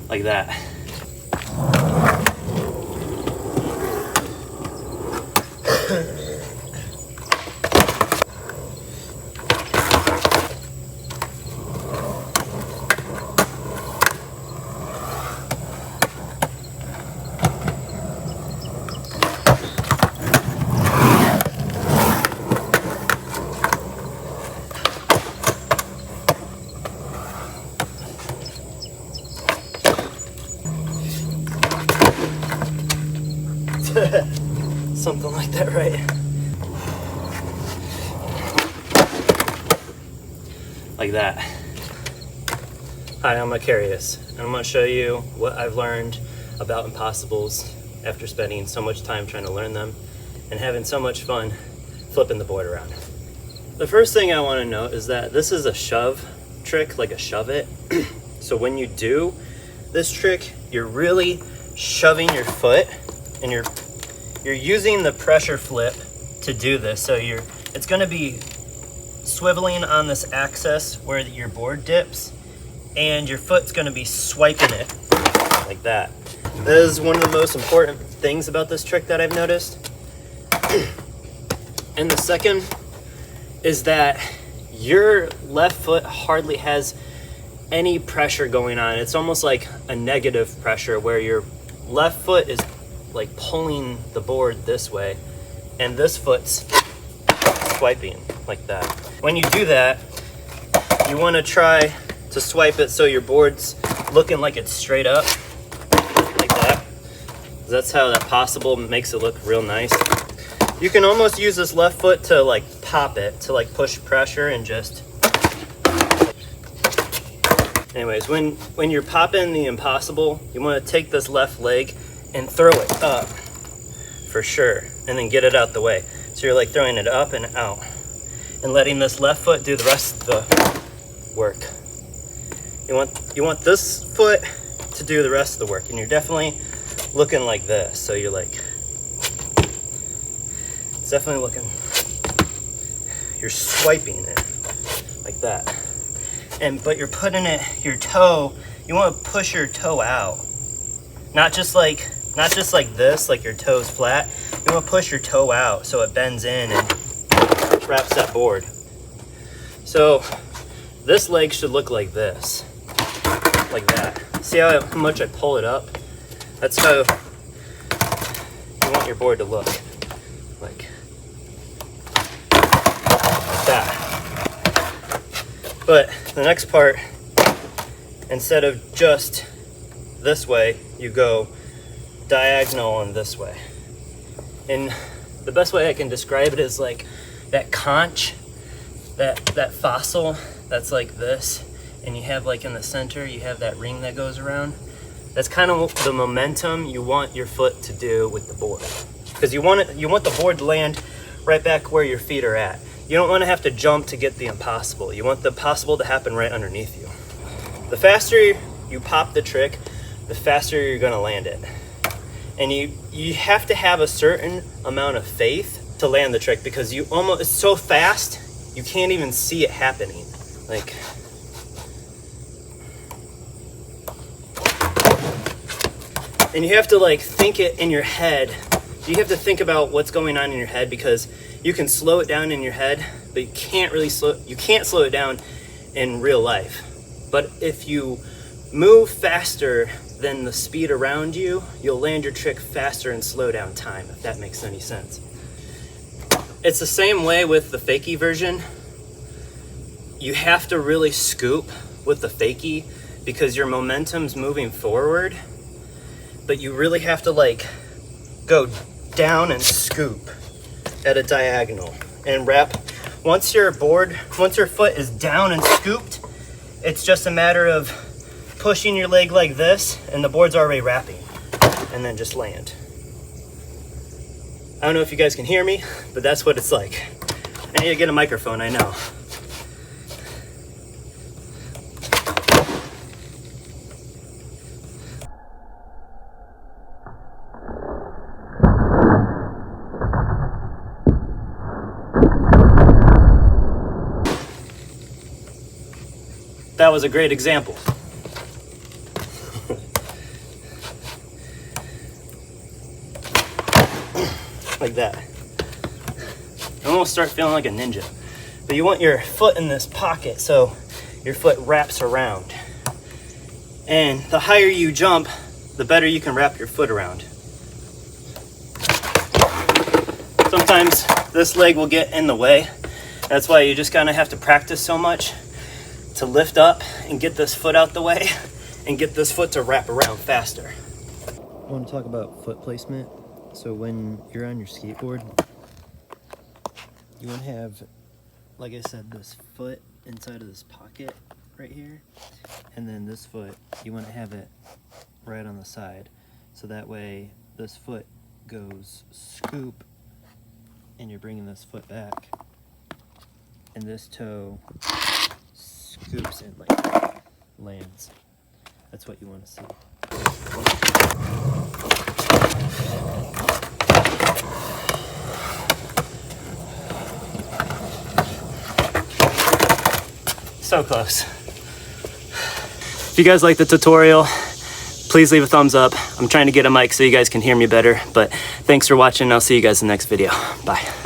like that. Something like that, right? Like that. Hi, I'm Macarius, and I'm going to show you what I've learned about impossibles after spending so much time trying to learn them and having so much fun flipping the board around. The first thing I want to note is that this is a shove trick, like a shove it. So when you do this trick, you're really shoving your foot, and you're using the pressure flip to do this. So it's going to be swiveling on this axis where your board dips, and your foot's going to be swiping it like that. That is one of the most important things about this trick that I've noticed. And the second is that your left foot hardly has any pressure going on. It's almost like a negative pressure where your left foot is like pulling the board this way, and this foot's swiping like that. When you do that, you want to try to swipe it so your board's looking like it's straight up like that. That's how that possible makes it look real nice. You can almost use this left foot to like pop it, to like push pressure and just. Anyways, when you're popping the impossible, you want to take this left leg and throw it up for sure, and then get it out the way. So you're like throwing it up and out and letting this left foot do the rest of the work. You want this foot to do the rest of the work, and you're definitely looking like this. So you're like, it's definitely looking, you're swiping it like that. But you're putting it, your toe, you want to push your toe out. Not just like this, like your toe's flat. You want to push your toe out so it bends in and wraps that board. So this leg should look like this, like that. See how much I pull it up? That's how you want your board to look, like that. But the next part, instead of just this way, you go diagonal and this way. And the best way I can describe it is like that conch, that fossil that's like this, and you have like in the center, you have that ring that goes around. That's kind of the momentum you want your foot to do with the board. Because you want the board to land right back where your feet are at. You don't want to have to jump to get the impossible. You want the possible to happen right underneath you. The faster you pop the trick, the faster you're going to land it. And you have to have a certain amount of faith to land the trick, because it's so fast you can't even see it happening. Like, and you have to like think it in your head. You have to think about what's going on in your head, because you can slow it down in your head, but you can't slow it down in real life. But if you move faster than the speed around you, you'll land your trick faster and slow down time, if that makes any sense. It's the same way with the fakie version. You have to really scoop with the fakie because your momentum's moving forward, but you really have to like go down and scoop at a diagonal and wrap. Once your foot is down and scooped, it's just a matter of pushing your leg like this, and the board's already wrapping, and then just land. I don't know if you guys can hear me, but that's what it's like. I need to get a microphone, I know. That was a great example. like that. You almost start feeling like a ninja. But you want your foot in this pocket so your foot wraps around. And the higher you jump, the better you can wrap your foot around. Sometimes this leg will get in the way. That's why you just kind of have to practice so much to lift up and get this foot out the way and get this foot to wrap around faster. I want to talk about foot placement. So when you're on your skateboard, you want to have, like I said, this foot inside of this pocket right here, and then this foot, you want to have it right on the side. So that way this foot goes scoop and you're bringing this foot back, and this toe scoops and like lands. That's what you want to see. So close. If you guys like the tutorial, please leave a thumbs up. I'm trying to get a mic so you guys can hear me better, but thanks for watching. I'll see you guys in the next video. Bye.